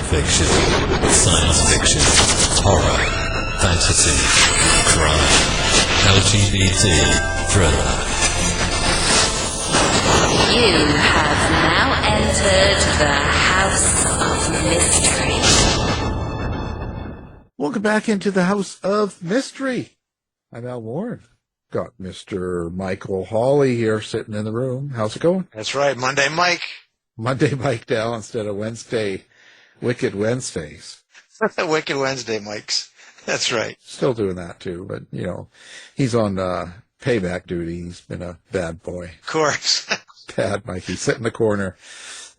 fiction, science fiction, horror, fantasy, crime, LGBT, thriller. You have now entered the House of Mystery. Welcome back into the House of Mystery. I'm Al Warren. Got Mr. Michael Hawley here sitting in the room. How's it going? That's right, Monday Mike. Monday Mike now instead of Wednesday, Wicked Wednesdays. Wicked Wednesday Mikes. That's right. Still doing that too, but he's on payback duty. He's been a bad boy. Of course. Bad Mikey, sit in the corner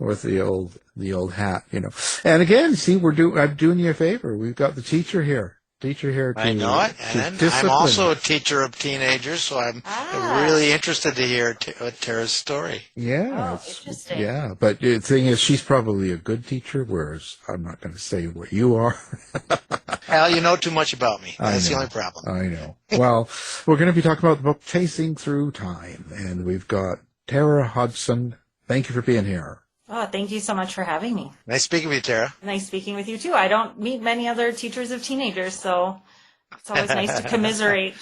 with the old hat, And again, see, I'm doing you a favor. We've got the teacher here. I know it, and I'm also a teacher of teenagers, so I'm really interested to hear Tara's story. Yeah, interesting. Yeah, but the thing is, she's probably a good teacher, whereas I'm not going to say what you are. Al, you know too much about me. That's the only problem. I know. Well, we're going to be talking about the book Chasing Through Time, and we've got Tara Hodgson. Thank you for being here. Oh, thank you so much for having me. Nice speaking with you, Tara. Nice speaking with you, too. I don't meet many other teachers of teenagers, so it's always nice to commiserate.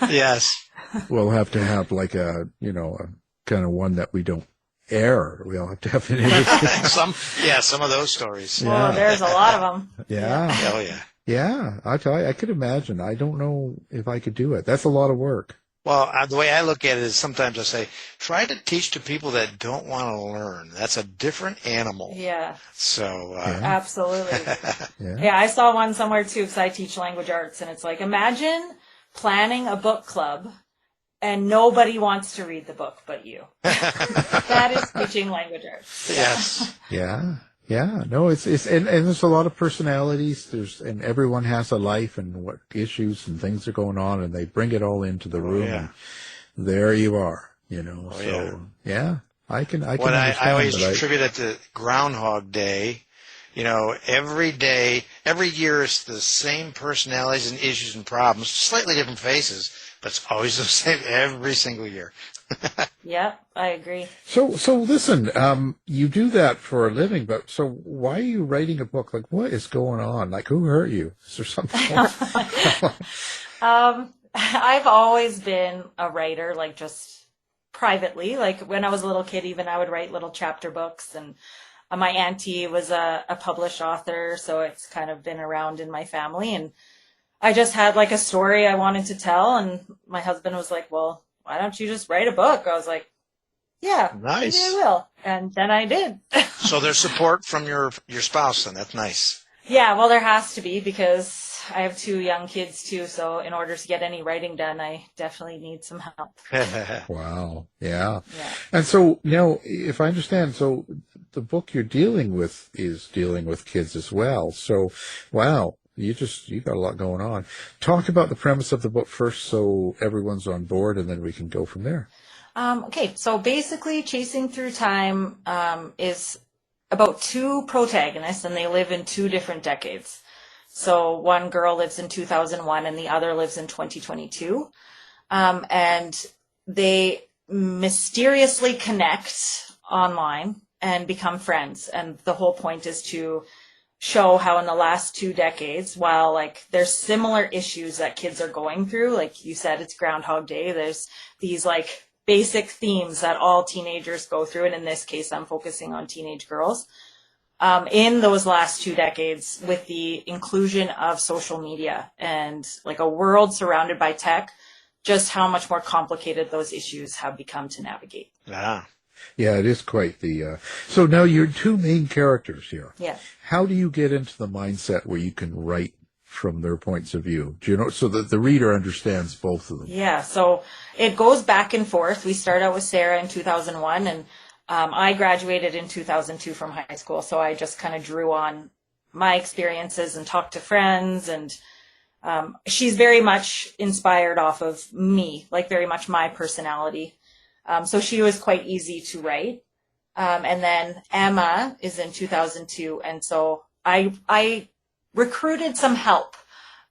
Yes. We'll have to have like a kind of one that we don't air. We'll have to have an interview. some of those stories. Yeah. Oh, there's a lot of them. Yeah. Oh, yeah. Yeah, I tell you, I could imagine. I don't know if I could do it. That's a lot of work. Well, the way I look at it is sometimes I say, try to teach to people that don't want to learn. That's a different animal. Yeah. So. Absolutely. Yeah, I saw one somewhere too because I teach language arts, and it's like, imagine planning a book club and nobody wants to read the book but you. That is teaching language arts. Yes. Yeah. Yeah, no, it's and there's a lot of personalities. And everyone has a life and what issues and things are going on, and they bring it all into the room. Yeah. And there you are, I can understand. I always attribute it to Groundhog Day. Every day, every year, it's the same personalities and issues and problems, slightly different faces, but it's always the same every single year. Yeah, I agree. So listen, you do that for a living, but so why are you writing a book? Like, what is going on? Like, who hurt you? Is there something? I've always been a writer, like just privately. Like when I was a little kid, even I would write little chapter books, and my auntie was a published author, so it's kind of been around in my family. And I just had like a story I wanted to tell, and my husband was like, well, why don't you just write a book? I was like, yeah, nice. Maybe I will. And then I did. So there's support from your spouse, then. That's nice. Yeah, well, there has to be because I have 2 young kids, too. So in order to get any writing done, I definitely need some help. Wow. Yeah. And so, if I understand, so the book you're dealing with is dealing with kids as well. So, wow. You got a lot going on. Talk about the premise of the book first so everyone's on board, and then we can go from there. Okay, so basically Chasing Through Time is about 2 protagonists, and they live in 2 different decades. So one girl lives in 2001, and the other lives in 2022. And they mysteriously connect online and become friends. And the whole point is to show how in the last 2 decades, while like there's similar issues that kids are going through, like you said, it's Groundhog Day, there's these like basic themes that all teenagers go through, and in this case I'm focusing on teenage girls. In those last 2 decades, with the inclusion of social media and like a world surrounded by tech, just how much more complicated those issues have become to navigate. Yeah, it is quite the... So now you're 2 main characters here. Yeah. How do you get into the mindset where you can write from their points of view? Do you know, so that the reader understands both of them? Yeah, so it goes back and forth. We start out with Sarah in 2001, and I graduated in 2002 from high school, so I just kind of drew on my experiences and talked to friends, and she's very much inspired off of me, like very much my personality. So she was quite easy to write. And then Emma is in 2002. And so I recruited some help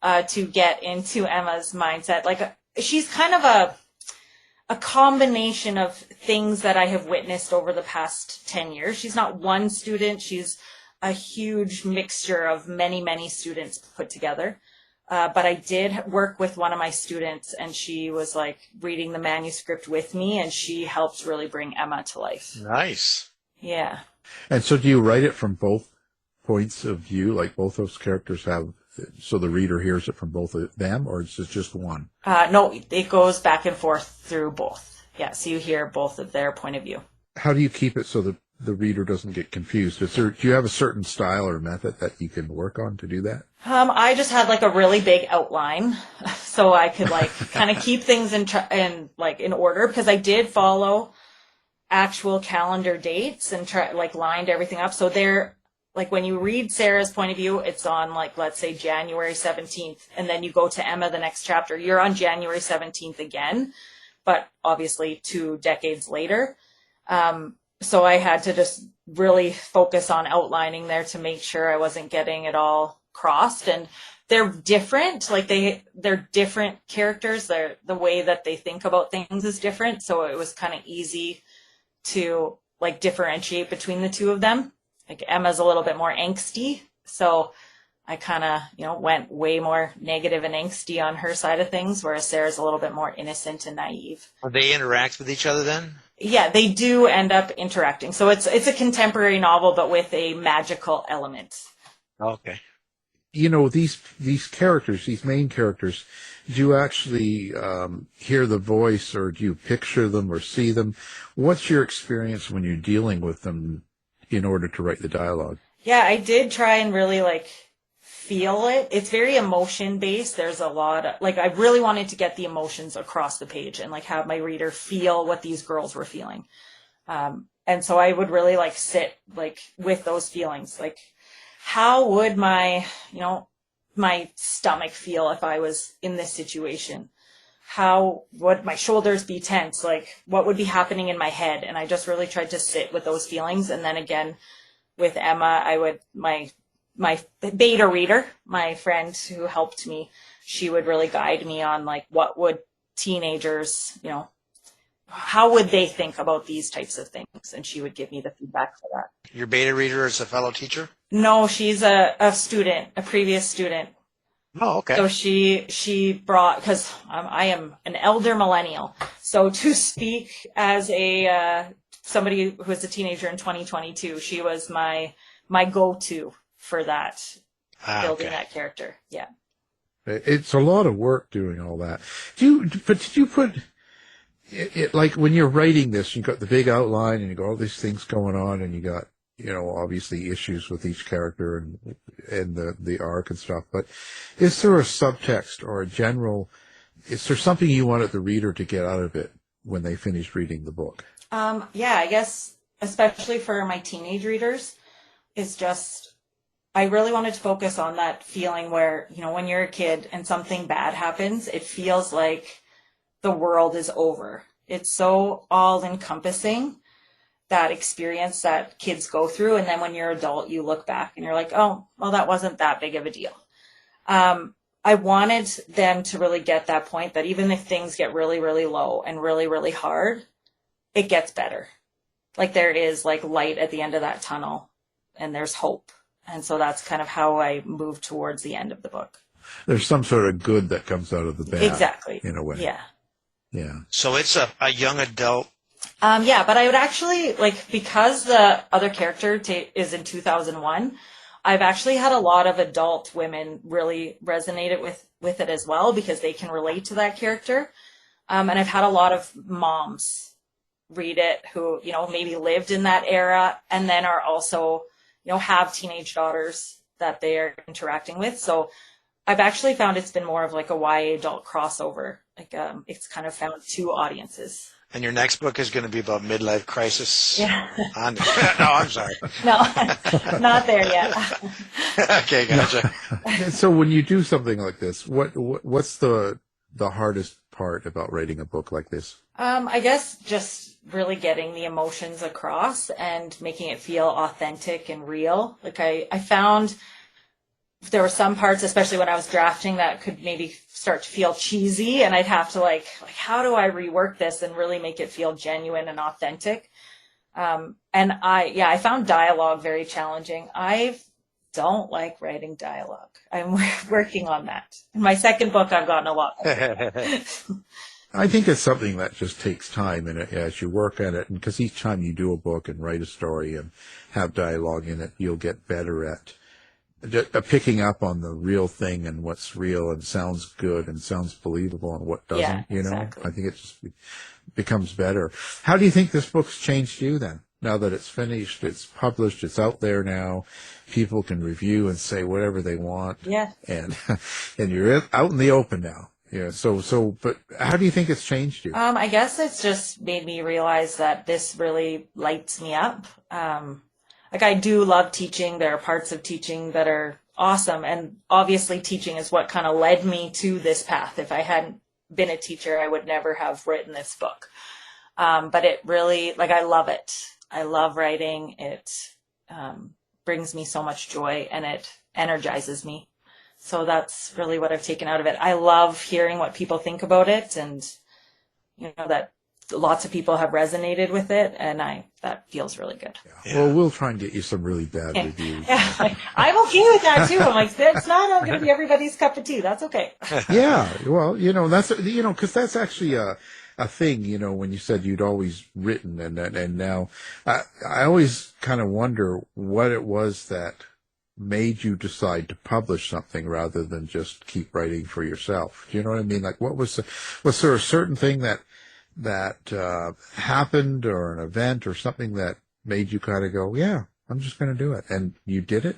to get into Emma's mindset. Like she's kind of a combination of things that I have witnessed over the past 10 years. She's not one student. She's a huge mixture of many, many students put together. But I did work with one of my students, and she was like reading the manuscript with me, and she helped really bring Emma to life. Nice. Yeah. And so do you write it from both points of view, like both those characters have, so the reader hears it from both of them, or is it just one? No, it goes back and forth through both. Yeah, so you hear both of their point of view. How do you keep it so that the reader doesn't get confused? Do you have a certain style or method that you can work on to do that? I just had like a really big outline, so I could like kind of keep things in order, because I did follow actual calendar dates and lined everything up. So they're like, when you read Sarah's point of view, it's on like, let's say January 17th, and then you go to Emma, the next chapter, you're on January 17th again, but obviously 2 decades later. So I had to just really focus on outlining there to make sure I wasn't getting it all crossed. And they're different, like they're different characters. The way that they think about things is different. So it was kind of easy to like differentiate between the two of them. Like Emma's a little bit more angsty. So I kind of, went way more negative and angsty on her side of things, whereas Sarah's a little bit more innocent and naive. They interact with each other then? Yeah, they do end up interacting. So it's a contemporary novel, but with a magical element. Okay. These characters, these main characters, do you actually hear the voice, or do you picture them or see them? What's your experience when you're dealing with them in order to write the dialogue? Yeah, I did try and really feel it. It's very emotion based. There's a lot of I really wanted to get the emotions across the page and have my reader feel what these girls were feeling. And so I would really sit with those feelings. How would my stomach feel if I was in this situation? How would my shoulders be tense? What would be happening in my head? And I just really tried to sit with those feelings. And then again, with Emma, my beta reader, my friend who helped me, she would really guide me on what would teenagers, how would they think about these types of things? And she would give me the feedback for that. Your beta reader is a fellow teacher? No, she's a student, a previous student. Oh, okay. So she brought, because I am an elder millennial, so to speak as somebody who was a teenager in 2022, she was my go-to for that, building that character. Yeah. It's a lot of work doing all that. Did you put it when you're writing this, you got the big outline and you got all these things going on, and you got, obviously issues with each character and the arc and stuff, but is there a subtext or is there something you wanted the reader to get out of it when they finish reading the book? Yeah, I guess, especially for my teenage readers, it's just, I really wanted to focus on that feeling where, when you're a kid and something bad happens, it feels like the world is over. It's so all-encompassing, that experience that kids go through. And then when you're an adult, you look back and you're like, oh, well, that wasn't that big of a deal. I wanted them to really get that point that even if things get really, really low and really, really hard, it gets better. There is light at the end of that tunnel, and there's hope. And so that's kind of how I moved towards the end of the book. There's some sort of good that comes out of the bad. Exactly. In a way. Yeah. Yeah. So it's a young adult. Yeah, but I would actually, because the other character is in 2001, I've actually had a lot of adult women really resonated with it as well, because they can relate to that character. And I've had a lot of moms read it who, maybe lived in that era and then are also, have teenage daughters that they are interacting with. So I've actually found it's been more of a YA adult crossover. It's kind of found 2 audiences. And your next book is going to be about midlife crisis. Yeah. No, I'm sorry. No, not there yet. Okay, gotcha. So when you do something like this, what's the hardest part about writing a book like this? I guess just really getting the emotions across and making it feel authentic and real. I found there were some parts, especially when I was drafting, that could maybe start to feel cheesy, and I'd have to how do I rework this and really make it feel genuine and authentic? And I found dialogue very challenging. I don't like writing dialogue. I'm working on that. In my second book, I've gotten a lot better. I think it's something that just takes time, and as you work at it, and because each time you do a book and write a story and have dialogue in it, you'll get better at picking up on the real thing and what's real and sounds good and sounds believable and what doesn't. Yeah, you know, exactly. I think it just becomes better. How do you think this book's changed you then? Now that it's finished, it's published, it's out there now, people can review and say whatever they want. Yeah. And you're out in the open now. Yeah. But how do you think it's changed you? I guess it's just made me realize that this really lights me up. Like, I do love teaching. There are parts of teaching that are awesome. And obviously teaching is what kind of led me to this path. If I hadn't been a teacher, I would never have written this book. But it really, like, I love it. I love writing. It brings me so much joy, and it energizes me. So that's really what I've taken out of it. I love hearing what people think about it, and, you know, that lots of people have resonated with it, and that feels really good. Yeah. Well, we'll try and get you some really bad reviews. Yeah, I'm okay with that too. I'm like, it's not going to be everybody's cup of tea. That's okay. Yeah, well, you know, that's, you know, because that's actually a thing, you know, when you said you'd always written, and now I always kind of wonder what it was that made you decide to publish something rather than just keep writing for yourself. Do you know what I mean? Like, was there a certain thing that happened, or an event or something that made you kind of go, yeah, I'm just going to do it, and you did it?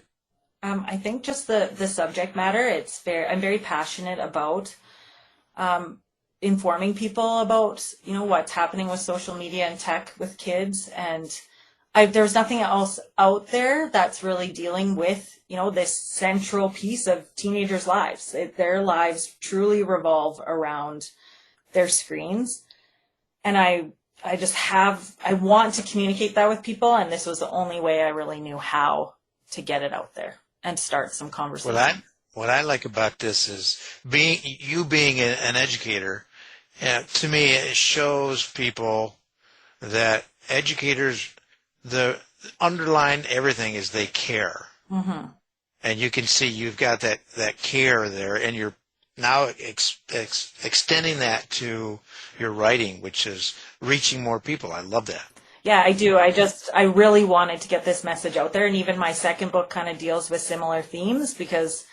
I think just the subject matter. I'm very passionate about informing people about, you know, what's happening with social media and tech with kids, and there's nothing else out there that's really dealing with, you know, this central piece of teenagers' lives. Their lives truly revolve around their screens. And I want to communicate that with people. And this was the only way I really knew how to get it out there and start some conversation. What I like about this is being an educator. To me, it shows people that educators, the underlying everything is they care. Mm-hmm. And you can see you've got that care there, and you're now extending that to your writing, which is reaching more people. I love that. Yeah, I do. I really wanted to get this message out there, and even my second book kind of deals with similar themes, because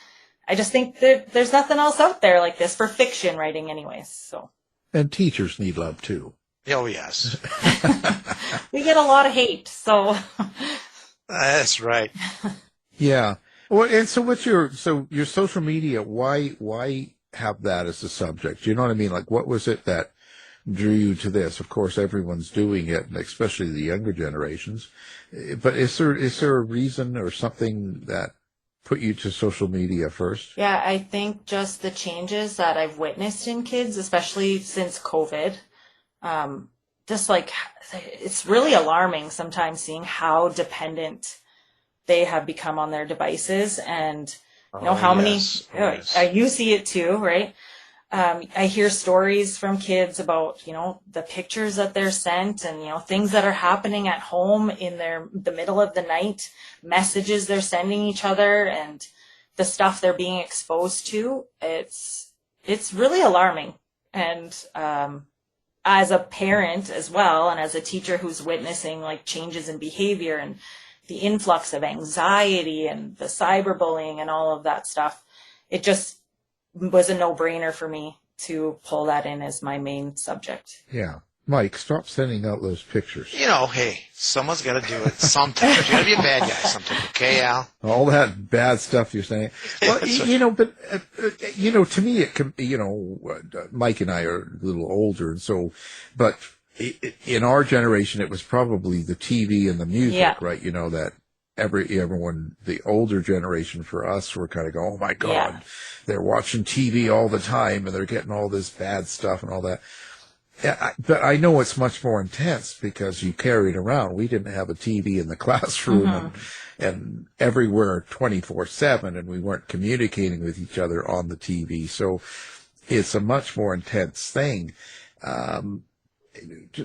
I just think that there's nothing else out there like this for fiction writing anyways. So. And teachers need love too. Oh, yes. We get a lot of hate, so. That's right. Yeah. Well, and so your social media, why have that as a subject? You know what I mean? Like, what was it that drew you to this? Of course, everyone's doing it, especially the younger generations. But is there a reason or something that put you to social media first? Yeah, I think just the changes that I've witnessed in kids, especially since COVID. Just like, it's really alarming sometimes seeing how dependent they have become on their devices, and you know how many. You see it too, right? I hear stories from kids about, you know, the pictures that they're sent, and, you know, things that are happening at home in the middle of the night, messages they're sending each other, and the stuff they're being exposed to. It's really alarming, and as a parent as well, and as a teacher who's witnessing like changes in behavior and the influx of anxiety and the cyberbullying and all of that stuff, it just was a no-brainer for me to pull that in as my main subject. Yeah. Mike, stop sending out those pictures. You know, hey, someone's got to do it sometimes. You got to be a bad guy sometimes, okay, Al? All that bad stuff you're saying. Well, you know, but, you know, to me, it can, you know, Mike and I are a little older, and so, but in our generation, it was probably the TV and the music, right? You know, that everyone, the older generation for us, were kind of going, oh my God, they're watching TV all the time, and they're getting all this bad stuff and all that. But I know it's much more intense because you carry it around. We didn't have a TV in the classroom and everywhere 24/7, and we weren't communicating with each other on the TV. So it's a much more intense thing.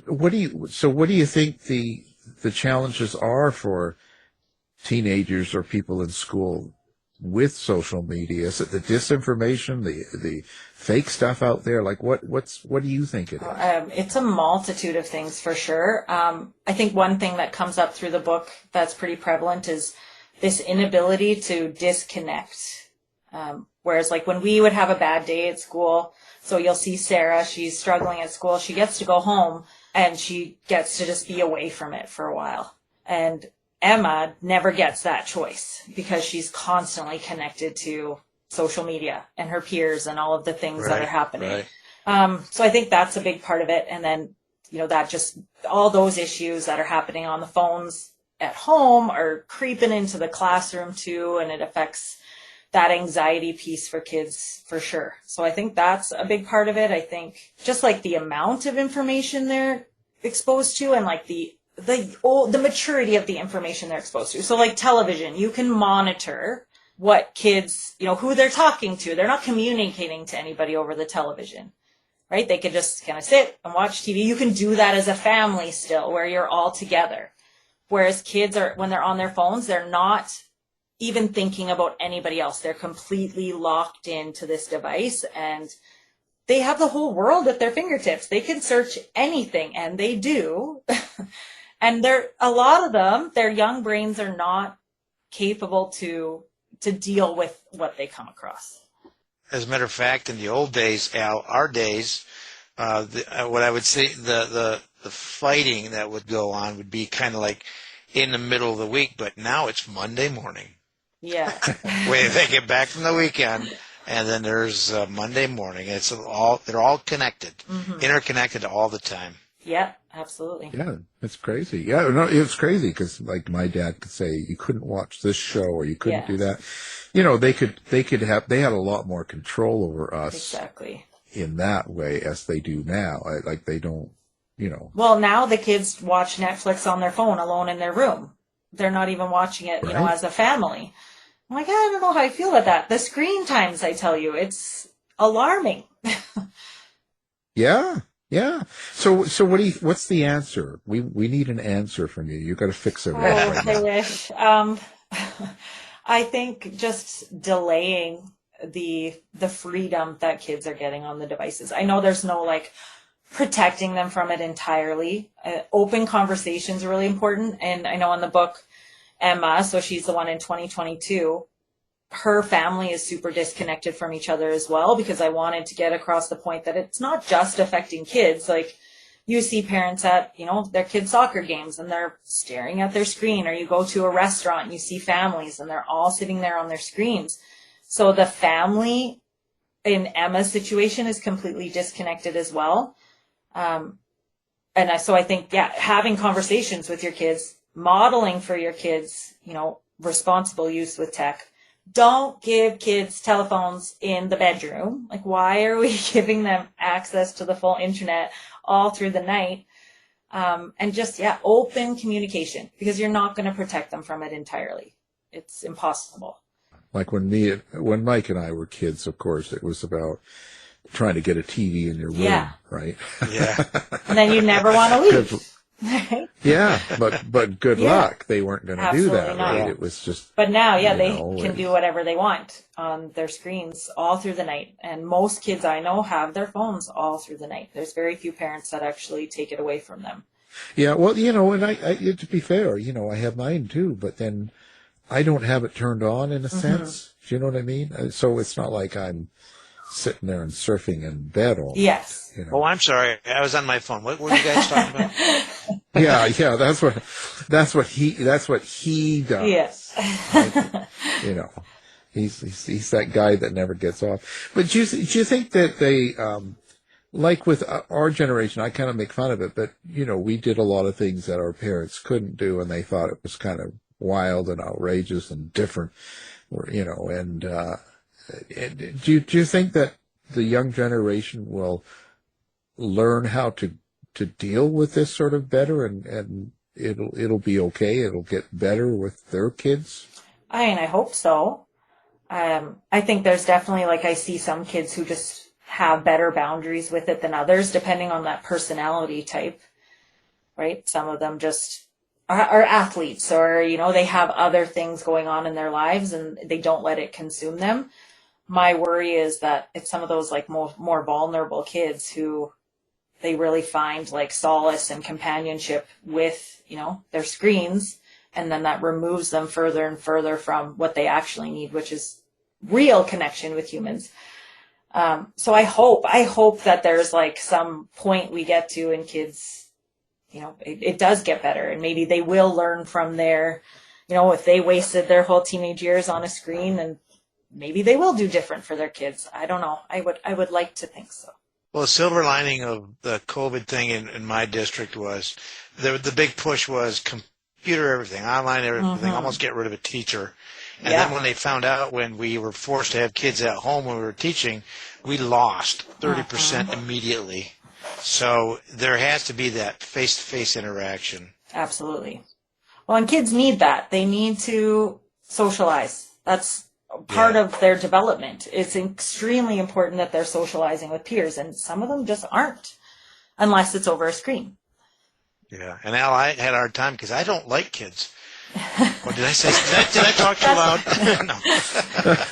What do you think the challenges are for teenagers or people in school with social media? Is it the disinformation, the fake stuff out there? Like what do you think it is? It's a multitude of things for sure. I think one thing that comes up through the book that's pretty prevalent is this inability to disconnect. Whereas like when we would have a bad day at school, so you'll see Sarah, she's struggling at school, she gets to go home and she gets to just be away from it for a while. And Emma never gets that choice because she's constantly connected to social media and her peers and all of the things that are happening. Right. So I think that's a big part of it. And then, that just all those issues that are happening on the phones at home are creeping into the classroom too. And it affects that anxiety piece for kids for sure. So I think that's a big part of it. I think just like the amount of information they're exposed to and like the maturity of the information they're exposed to. So like television, you can monitor what kids, who they're talking to. They're not communicating to anybody over the television, right? They could just kind of sit and watch TV. You can do that as a family still where you're all together. Whereas kids when they're on their phones, they're not even thinking about anybody else. They're completely locked into this device and they have the whole world at their fingertips. They can search anything and they do. And a lot of them, their young brains are not capable to deal with what they come across. As a matter of fact, in the old days, Al, our days, what I would say, the fighting that would go on would be kind of like in the middle of the week, but now it's Monday morning. Yeah. When they get back from the weekend, and then there's Monday morning. They're all connected, interconnected all the time. Yeah, absolutely. Yeah, it's crazy. Yeah, no, it's crazy because like my dad could say you couldn't watch this show or you couldn't do that. They had a lot more control over us. Exactly. In that way as they do now. Like they don't, Well, now the kids watch Netflix on their phone alone in their room. They're not even watching it, as a family. I'm like, I don't know how I feel about that. The screen times, I tell you, it's alarming. Yeah. So what's the answer? We need an answer from you. You got to fix it right now. I wish. I think just delaying the freedom that kids are getting on the devices. I know there's no protecting them from it entirely. Open conversations are really important. And I know in the book, Emma, so she's the one in 2022, her family is super disconnected from each other as well, because I wanted to get across the point that it's not just affecting kids. Like you see parents at, their kids' soccer games and they're staring at their screen, or you go to a restaurant and you see families and they're all sitting there on their screens. So the family in Emma's situation is completely disconnected as well. So I think, having conversations with your kids, modeling for your kids, responsible use with tech. Don't give kids telephones in the bedroom. Like, why are we giving them access to the full internet all through the night? And just, open communication, because you're not going to protect them from it entirely. It's impossible. Like when Mike and I were kids, of course, it was about trying to get a TV in your room, right? Yeah. And then you never want to leave. Yeah, but good luck. They weren't going to do that, not. right? It was just. But now, they can do whatever they want on their screens all through the night. And most kids I know have their phones all through the night. There's very few parents that actually take it away from them. Yeah, well, and I to be fair, I have mine too, but then I don't have it turned on in a sense. Do you know what I mean? So it's not like I'm sitting there and surfing in bed all night. Yes. Oh, I'm sorry. I was on my phone. What were you guys talking about? Yeah. That's what he does. Yes. He's that guy that never gets off. But do you think that they, like with our generation, I kind of make fun of it, but we did a lot of things that our parents couldn't do, and they thought it was kind of wild and outrageous and different, and do you think that the young generation will learn how to deal with this sort of better, and it'll be okay, it'll get better with their kids? I hope so. I think there's definitely, I see some kids who just have better boundaries with it than others, depending on that personality type, right? Some of them just are athletes, or, you know, they have other things going on in their lives and they don't let it consume them. My worry is that it's some of those like more vulnerable kids who they really find like solace and companionship with, you know, their screens, and then that removes them further and further from what they actually need, which is real connection with humans. So I hope that there's like some point we get to in kids, you know, it does get better, and maybe they will learn from their, you know, if they wasted their whole teenage years on a screen, and maybe they will do different for their kids. I don't know. I would like to think so. Well, the silver lining of the COVID thing in my district was the big push was computer everything, online everything, almost get rid of a teacher. And then when they found out, when we were forced to have kids at home when we were teaching, we lost 30% immediately. So there has to be that face-to-face interaction. Absolutely. Well, and kids need that. They need to socialize. That's part of their development. It's extremely important that they're socializing with peers, and some of them just aren't unless it's over a screen. Yeah, and Al, I had a hard time because I don't like kids. What did I say? Did I talk too loud? No.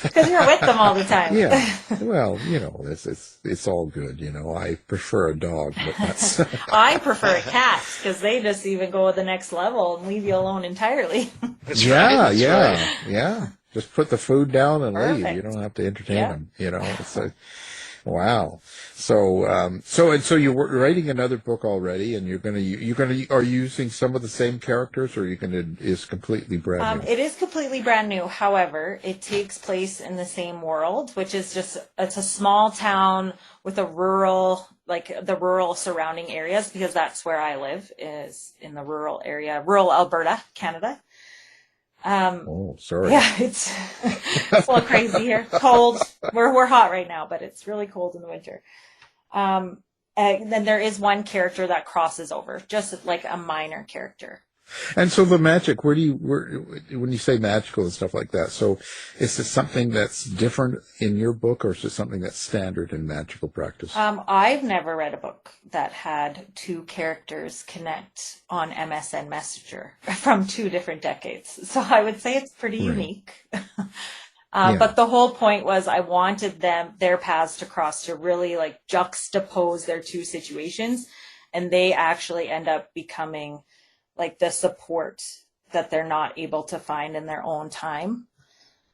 Because you're with them all the time. Yeah. Well, you know, it's all good. You know, I prefer a dog, but that's. I prefer cats because they just even go to the next level and leave you alone entirely. That's right. Yeah. Just put the food down and leave. You don't have to entertain them. You know, it's wow. So you're writing another book already, and are you using some of the same characters, or is completely brand new? It is completely brand new. However, it takes place in the same world, which is it's a small town with the rural surrounding areas, because that's where I live, is in the rural area, rural Alberta, Canada. Sorry. Yeah, it's a little crazy here. Cold. We're hot right now, but it's really cold in the winter. And then there is one character that crosses over, just like a minor character. And so the magic, when you say magical and stuff like that, so is this something that's different in your book, or is it something that's standard in magical practice? I've never read a book that had two characters connect on MSN Messenger from two different decades. So I would say it's pretty unique. But the whole point was I wanted their paths to cross, to really like juxtapose their two situations, and they actually end up becoming like the support that they're not able to find in their own time.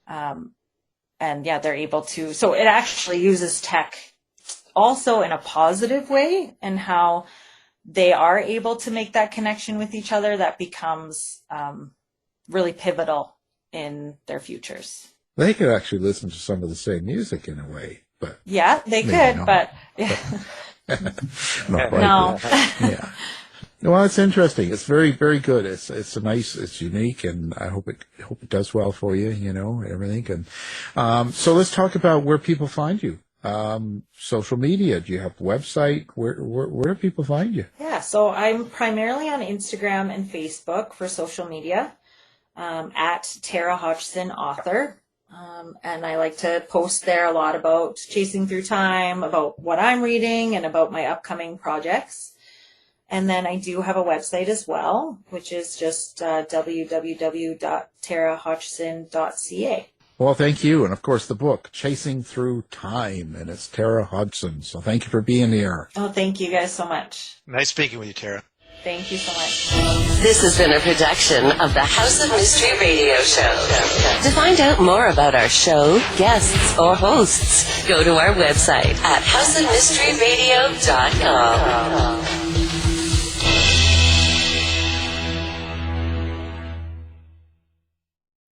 They're able to, so it actually uses tech also in a positive way, and how they are able to make that connection with each other that becomes really pivotal in their futures. They could actually listen to some of the same music in a way, but yeah, they could, not. but not quite. No. Yeah. Well, it's interesting. It's very, very good. It's unique, and I hope it does well for you, you know, everything. And so let's talk about where people find you. Social media. Do you have a website? Where do people find you? Yeah, so I'm primarily on Instagram and Facebook for social media, at Tara Hodgson Author. And I like to post there a lot about chasing through time, about what I'm reading, and about my upcoming projects. And then I do have a website as well, which is just www.tarahodgson.ca. Well, thank you. And, of course, the book, Chasing Through Time, and it's Tara Hodgson. So thank you for being here. Oh, thank you guys so much. Nice speaking with you, Tara. Thank you so much. This has been a production of the House of Mystery Radio Show. To find out more about our show, guests, or hosts, go to our website at houseofmysteryradio.com.